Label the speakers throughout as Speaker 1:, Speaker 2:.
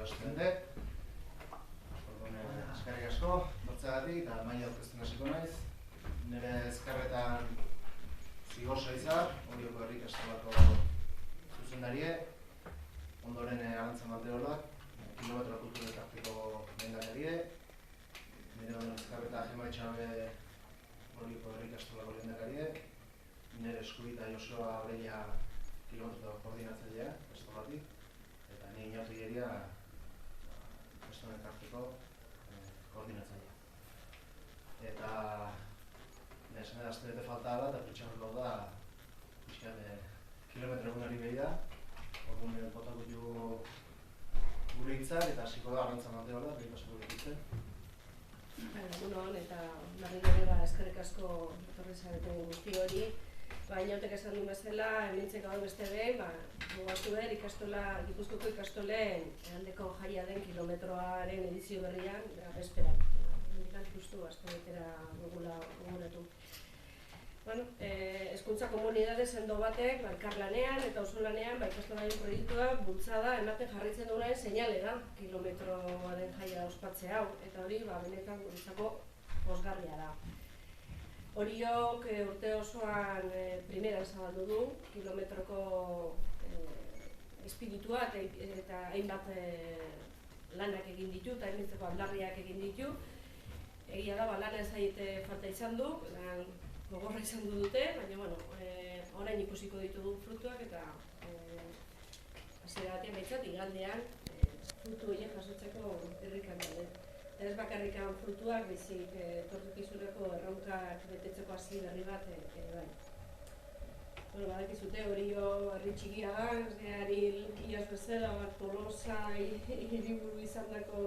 Speaker 1: hasten dut. Eskerrik asko, bortzagatik eta maila aurkezten hasiko naiz. Nire ezkerretan Zigorsa Izar, Orioko Herri Ikastolako zuzendarie, ondoren Arantza Mateolak, kilometro kultur elkarteko lehendakarie, nire ezkerretan Gema Etxabe, Orioko Herri Ikastolako lehendakarie, nire Eskubita Josua Aurella kilometro koordinatzailea, ikastolatik, eta nire Iñarrieria Ikastolen elkarteko koordinatzailea. Eta esan edazte bete falta da, eta pitxarriko da kilometro egunari behi da. Orduan potako dugu gure hitzak eta hasiko da Arantza Mateola, behin pasako ditzen.
Speaker 2: Egunon eta berriro eskerrik asko etorri zareten guzti hori. Inautek esan duen bezala, hementzek gau beste behin, gogatu behar Gipuzkoako ikastolen aldeko jaia den kilometroaren edizio berrian, bezperan. Indikan justu, azte betera dugula gogoratu. Hezkuntza komunidade sendo batek, elkarlanean eta auzolanean ikastolaren proiektua bultzada ematen jarraitzen duenaren seinale da kilometroaren jaia ospatze hau, eta hori benetan guretzako pozgarria da. Horiok urte osoan primeran zabaldu du, kilometroko espiritua eta hainbat lanak egin ditu eta hainbatzeko aldarriak egin ditu. Egia da, lana ez zaite falta izan du, lan gogorra izan dute, baina orain ikusiko ditugu frutuak eta hasiera batean behintzat igandean frutu horiek jasotzeko irrikan daude. Ez bakarrikan frutuak, bizik etorkizuneko erronkak betetzeko hasi berri bat ere bai. Badakizute Orio herri txikia da, herri iaz bezala, Tolosa hiriburu izandako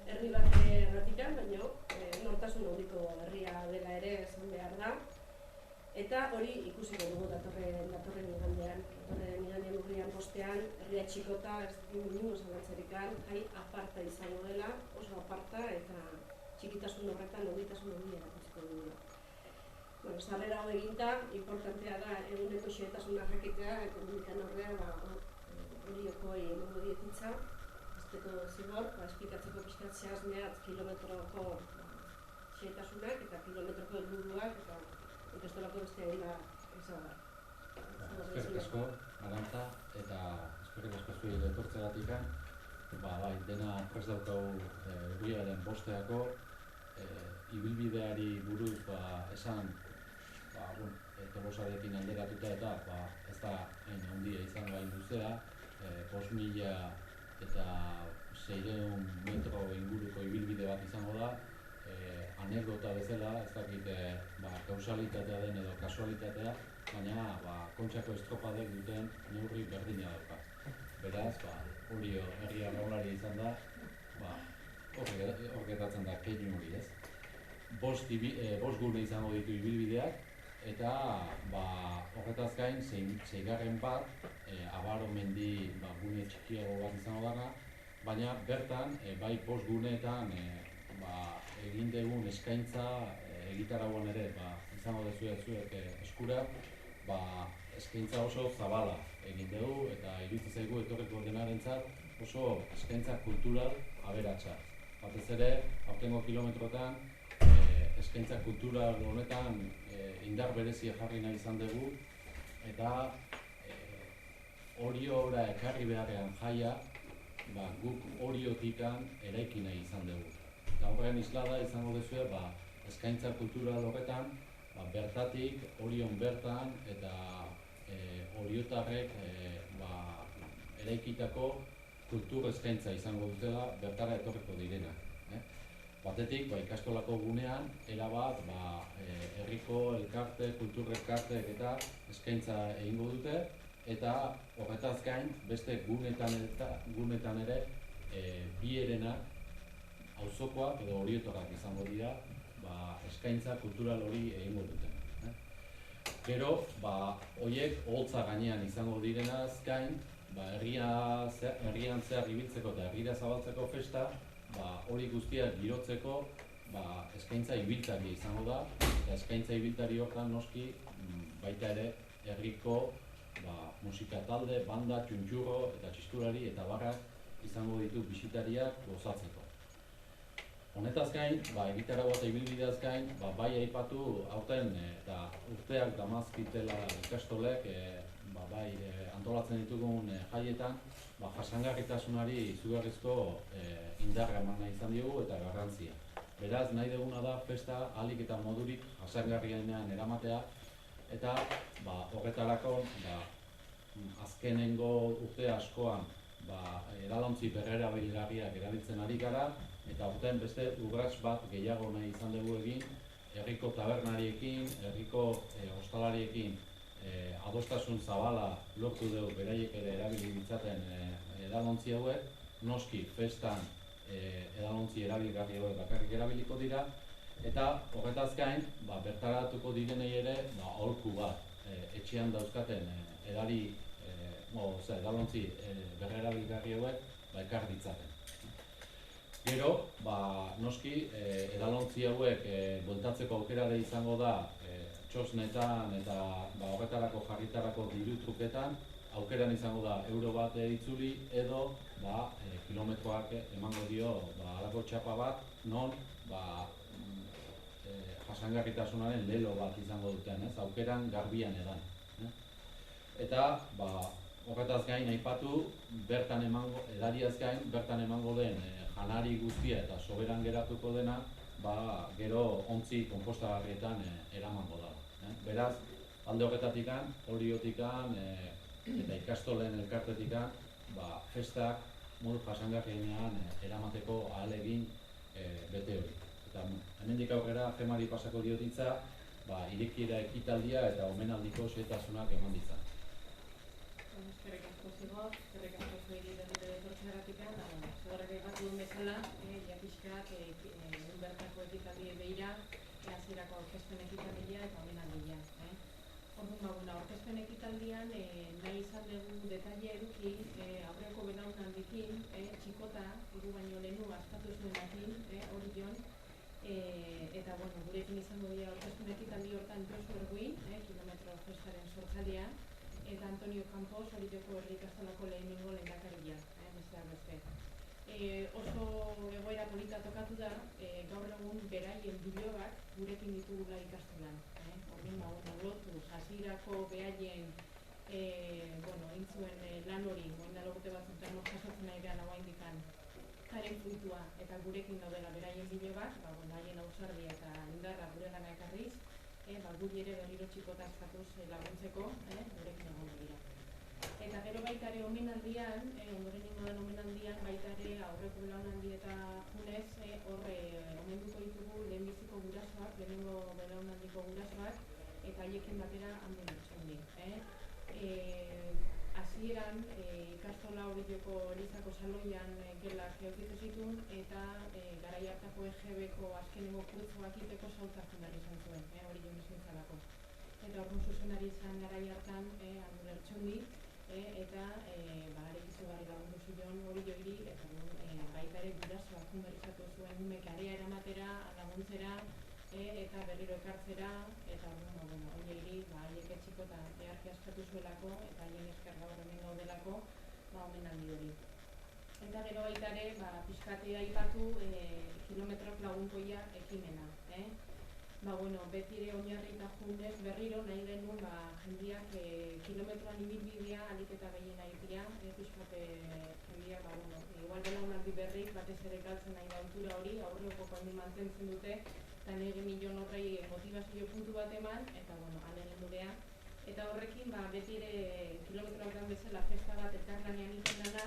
Speaker 2: herri bat erratikan, baina nortasun handiko herria dela ere esan behar da. Eta hori ikusiko dugu datorren igandean. Datorren igandean urrian bostean, herria txikota, ez dugu ningu zalantzerikan, jai aparta izango dela, oso aparta eta txikitasun horretan oditasun handia erakutsiko dugula. Sarrera hau eginta, importantea da eguneko xehetasuna jakitea, ekonomikan horrean Orioko emango dietitza, azteko zigor, esplikatzeko pixkat zehazmeat kilometroko xehetasunak eta kilometroko helburuak eta ikastolako beste egila ezagunak.
Speaker 3: Eskerrik asko, Arantza, eta eskerrik asko zuei etortzegatik. Dena prest daukagu urriaren bosteako, ibilbideari buruz esan Tolosarekin alderatuta eta ez da hain handia izango hain luzea, 5.000 eta 600 metro inguruko ibilbide bat izango da. Anekdota bezala, ez dakit kausalitatea den edo kasualitatea, baina Kontxako estropadek duten neurri berdina dauka. Beraz, Orio herria gaulari izan da, horretatzen da keinu hori, ez? 5 gune izango ditu ibilbideak, eta horretaz gain, 6. bat, Abaro mendi gune txikiago bat izango dana, baina bertan, bai 5 guneetan egin dugun eskaintza egitarauan ere izango dezuek eskura, eskaintza oso zabala egin dugu eta iruditzen zaigu etorriko denarentzat oso eskaintza kultural aberatsa. Batez ere, aurtengo kilometrotan eskaintza kultural honetan indar berezia jarri nahi izan dugu eta Oriora ekarri beharrean jaia guk Oriotikan eraiki nahi izan dugu. Eta horren islada izango duzue eskaintza kultural horretan bertatik, Orion bertan eta Oriotarrek eraikitako kultur eskaintza izango dutela bertara etorriko direna. Batetik, ikastolako gunean, erabat herriko elkarte, kultur elkarteek eta eskaintza egingo dute eta horretaz gain beste gunetan ere bi herenak auzokoak edo oriotarrak izango dira eskaintza kultural hori egingo duten. Gero, horiek oholtza gainean izango direnaz gain, herrian zehar ibiltzeko eta herrira zabaltzeko festa, hori guztia girotzeko eskaintza ibiltari izango da, eta eskaintza ibiltari horretan noski baita ere herriko musika talde, banda, txuntxurro eta txisturari eta barrak izango ditu bisitariak gozatzeko. Honetaz gain, egitaragua eta ibilbideaz gain, bai aipatu aurten eta urteak damazkitela ikastolek bai antolatzen ditugun jaietan, jasangarritasunari izugarrizko indarra eman nahi izan diogu eta garrantzia. Beraz, nahi duguna da festa ahalik eta modurik jasangarrienean eramatea eta horretarako azkenengo urte askoan edalontzi berrerabilgarriak erabiltzen ari gara eta aurten beste urrats bat gehiago nahi izan dugu egin herriko tabernariekin, herriko ostalariekin adostasun zabala lortu dugu beraiek ere erabili ditzaten edalontzi hauek, noski festan edalontzi erabilgarri hauek bakarrik erabiliko dira eta horretaz gain bertaratuko direnei ere aholku bat etxean dauzkaten edalontzi berrerabilgarri hauek ekar ditzaten. Gero, noski edalontzi hauek bueltatzeko aukera izango da txosnetan eta horretarako jarritarako diru truketan aukeran izango da euro bat itzuli edo kilometroak emango dio halako txapa bat non jasangarritasunaren lelo bat izango duten, aukeran garbian edan. Eta horretaz gain aipatu edariaz gain bertan emango den janari guztia eta soberan geratuko dena gero ontzi konpostagarrietan eramango da. Beraz, alde horretatikan, oliotikan eta ikastolen elkartetikan festak modu jasangarrienean eramateko ahalegin bete hori. Eta hemendik aurrera Gemari pasako diotitza irekiera ekitaldia eta omenaldiko xehetasunak eman ditzan.
Speaker 4: Eskerrik asko Zigor, eskerrik asko zuiri berriro etortzeagatik, zigorrak aipatu duen bezala, pixkat bertako ekitaldiei begira, hasierako aurkezpen ekitaldia eta omenaldia. Orduan, aurkezpen ekitaldian nahi izan dugu detaile eduki aurreko belaunaldikin, txikota, hiru baino lehenu askatu zuenakin, hori jon, eta gurekin izango dira aurkezpen ekitaldi hortan Josu Erguin, kilometro festaren sortzailea, eta Antonio Campos, hori joko herri ikastolako lehenengo lehendakaria, besteak beste. Oso egoera polita tokatu da, gaur egun beraien bilobak gurekin ditugula ikastolan. Orduan, lotu, hasierako beraien intzuen lan hori, logote batzutan jasotzen ari gara oraindikan haren fruitua eta gurekin daudela beraien bilobak, haien ausardia eta indarra gure lana ekarriz, guri ere berriro txikota eskatuz laguntzeko, gurekin egon dira. Eta gero baita ere omenaldian, ondoren ingoan omenaldian, baita ere aurreko belaunaldi eta junez, omenduko ditugu lehenbiziko gurasoak, lehenengo belaunaldiko gurasoak, eta haiekin batera handen txondi. Hasieran ikastola hori joko Elizako saloian gelak geokitu zituen eta garai hartako EGB-ko azkenengo kurtzoak iteko sautzatzen behar izan zuen, hori joan ezintzalako. Eta orduan zuzenari izan garai hartan Andur Ertxundi eta garekizu gari lagundu zion hori joiri eta baita ere gurasoak fundarizatu zuen umek area eramatera, laguntzera eta berriro ekartzera eta orduan hori haiek etxiko eta beharki askatu zuelako eta haien esker gaur hemen gaudelako omenaldi hori. Eta gero baita ere, pixkatea aipatu kilometrok lagunkoia ekimena. Beti ere oinarri eta junez berriro nahi genuen jendiak kilometroan ibilbidea alik eta gehien egitea, pixkat jendiak, igual belaunaldi berrik batez ere galtzen nahi da ohitura hori, aurreko handi mantentzen dute, eta nire milion horrei motivazio puntu bat eman, eta alegin durea. Eta horrekin, beti ere kilometroak dan bezala festa bat elkarlanean iten dena,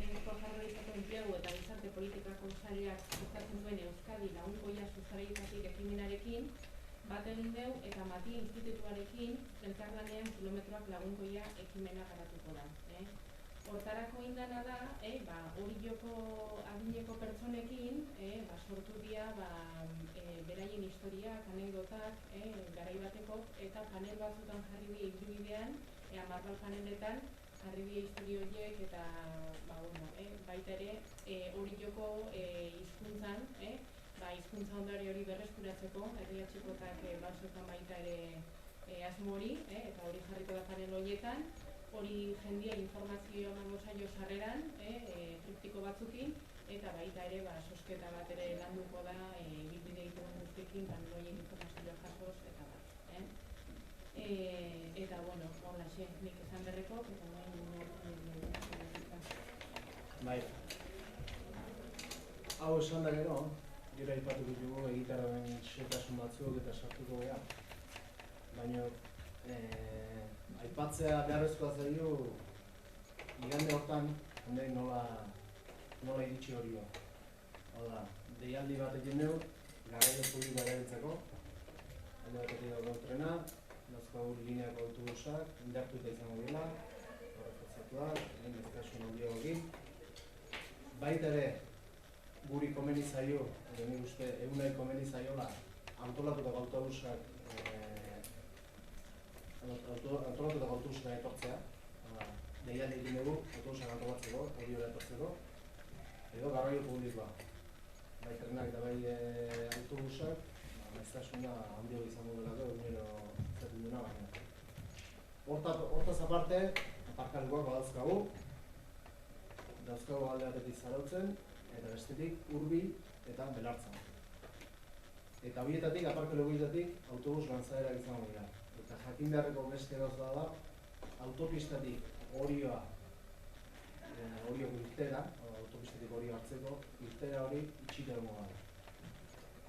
Speaker 4: Eusko Jaurlaritzako enplegu eta gizarte politikako sailak sustatzen duen Euskadi lagunkoia sustatzaileetatik ekimenarekin, bat egin dugu eta Mati Institutuarekin elkarlanean kilometroak lagunkoia ekimena garatuko da. Hortarako indana da, hori joko adineko pertsonekin, sortu dira beraien historiak, anekdotak, garai bateko, eta panel batzutan jarri dira ibilbidean, 10 paneletan, jarri dira historio horiek eta baita ere hori joko hizkuntzan, hizkuntza ondare hori berreskuratzeko, herria txikotak batzuetan baita ere asmo hori, eta hori jarriko da panel horietan, hori jendia informazioa emango zaio sarreran, triptiko batzukin, eta baita ere sosketa bat ere landuko da ibilbide ditugun guztiekin, noien informazioa jasoz eta bat. Eta, bueno, honlaxe, nik esan berreko, eta
Speaker 1: Bai. Hau esan da gero, gero aipatu ditugu egitarren xehetasun batzuk eta sartuko gara. Baina aipatzea beharrezkoa zaio igande hortan jendek nola iritsi hori da. Hau da, deialdi bat egin dugu, garraio publikoa erabiltzeko, alde batetik dago trena, dauzkagu lineako autobusak, indartuta izango dela, reforzatuak, ezkasun handiagoekin. Baita ere, guri komeni zaio, nik uste egunai komeni zaiola, antolatutako autobusak etortzea, deialdi egin dugu, autobusak antolatzeko, hori hori etortzeko, edo garraio publikoa. Bai trenak eta bai autobusak, maiztasuna handiago izango delako, egunero zaten duna baina. Hortaz aparte, aparkalekuak badauzkagu, dauzkagu alde batetik Zarautzen, eta bestetik Urbil eta Belartzan. Eta horietatik, aparkalekuetatik, autobus lanzaderak izango dira. Eta jakin beharreko beste gauza da, autopistatik Orioa, Orioko irtera, autopistatik Orio hartzeko, irtera hori itxita egongo da.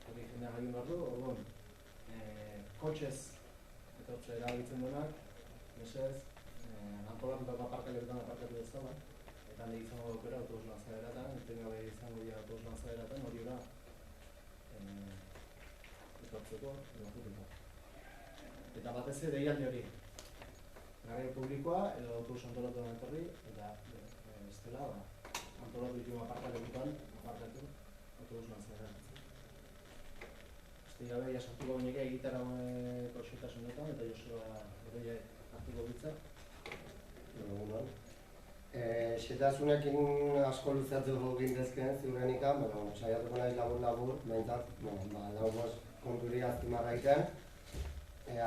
Speaker 1: Hori jendea jakin behar du, orduan, kotxez etortze erabiltzen duenak, mesedez, antolatutako aparkalekuetan aparkatu dezala, eta handi izango daukera autobus lanzaderatan, etengabe izango dira autobus lanzaderatan, hori ora etortzeko edo juteko. Eta batez ere deialdi hori, garraio publikoa edo autobus antolatuan etorri, eta bestela antolatu ditugu aparkalekuetan aparkatu autobus lanzaderatan. Beste gabe, jasartuko bineke egitarrako xehetasunetan, eta Joseba Godoia hartuko bitza.
Speaker 5: Xehetasunekin asko luzatzeko gintezken ziurrenika, saiatuko nahi labur-labur, behintzat, lau konturi azpimarra egiten.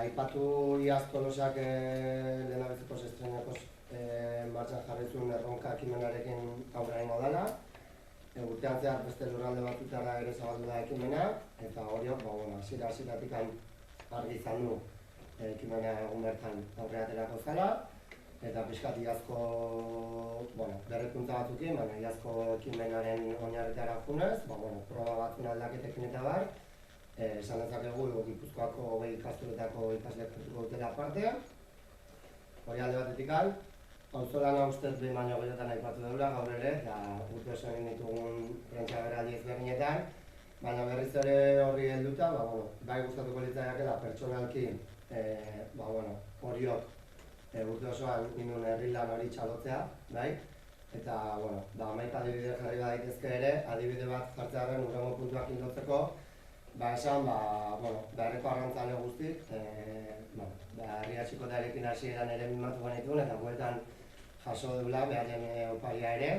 Speaker 5: Aipatu iaz Tolosak lehenabiziko estrenakoz martxan jarrizun erronka ekimenarekin aurrera ingo dela. Urtean zehar beste lurralde batutara ere zabaldu da ekimena, eta horiok, hasiera-hasieratik argi izan du ekimena egun bertan aurrera aterako zela, eta pixkat iazko berrikuntza batzukin, baina iazko ekimenaren oinarritara junez, proba batzun aldaketekin eta bar, esan dezakegu Gipuzkoako 20 ikastoletako ikasleak hartuko dutela aparte, hori alde batetik al. Auzolana ustez behin baino gehiotan aipatu daula gaur ere, eta urte oso egin ditugun prentsa agerraldi ezberdinetan, baina berriz ere horri helduta, bai gustatuko litzaidakeela pertsonalki, horiok urte osoan indun herri lan hori txalotzea, bai? Eta, hamaika adibide jarri badaitezke ere, adibide bat jartzearen hurrengo puntuak indotzeko, esan, beharreko arrantzale guztik, herria txikotarekin hasieran ere mimatu genituen, eta bueltan jaso deula beharen oparia ere,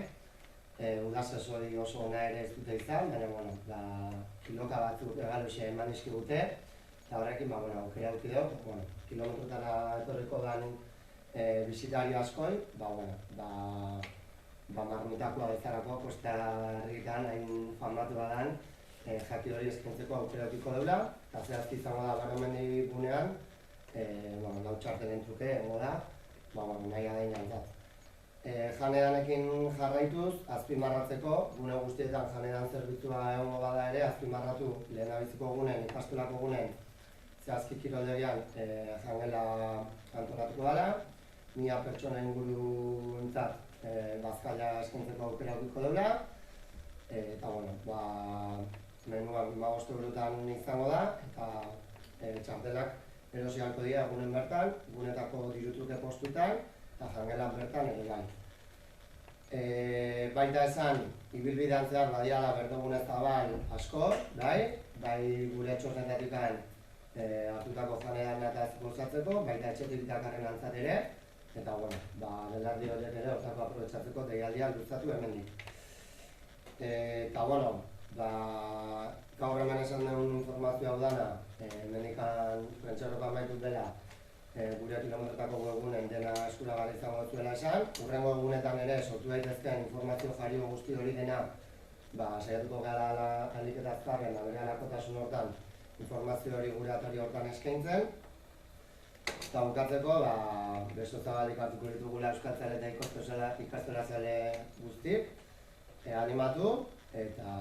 Speaker 5: udazazori oso ona ere ez dute izan, baina, kiloka batzuk egaluxe eman izkigute, eta horrekin, aukera dukidok, kilometrotara etorriko den bizitario askoi, marmitakoa bezalako, Kosta Herritan hain famatu badan, jaki hori eskentzeko aukera dukiko deula, eta zehazki izango da Baromendi gunean, lau txartelen truke egongo da, nahi adain jantzat. Janedanekin jarraituz, azpimarratzeko, gune guztietan janedan zerbitzua egongo bada ere, azpimarratu lehenabiziko gunen, ikastolako gunen, zehazki kiroldegian jangela antolatuko dela, 1000 pertsona inguruntzat bazkaila eskentzeko aukera dukiko deula, eta menua 15 eurotan izango da, eta txartelak erosi halko dira egunen bertan, gunetako dirutruke postuetan, eta jangelan bertan ere bai. Baita esan, ibilbidean zehar badiala berdogune zabal asko, bai gure txornetatik hartutako janean eta ez gozatzeko, baita etxetik dakarren antzat ere, eta belardi horiek ere hortako aprobetxatzeko deialdia luzatu hemendik. Eta gaur hemen esan duen informazioa hau dana, hemendikan prentxarroka maitut dela, gure kilometrotako webgunen dena eskuragarri izango zuela esan. Hurrengo egunetan ere sortu daitezkeen informazio jario guzti hori dena saiatuko gara ahalik eta azkarren bere halakotasun hortan informazio hori gure atari hortan eskaintzen. Eta bukatzeko, beso zabalik hartuko ditugula euskaltzale eta ikastolazale guztik, animatu, eta,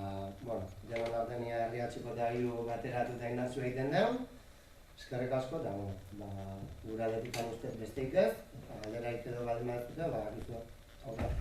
Speaker 5: denon artean herria txikotea hiru bateratu eta indartzu egiten den. Eskerrik asko, eta gure aldetik ustez besteik ez, eta galdera edo baldin baduzue, gizu, aurra.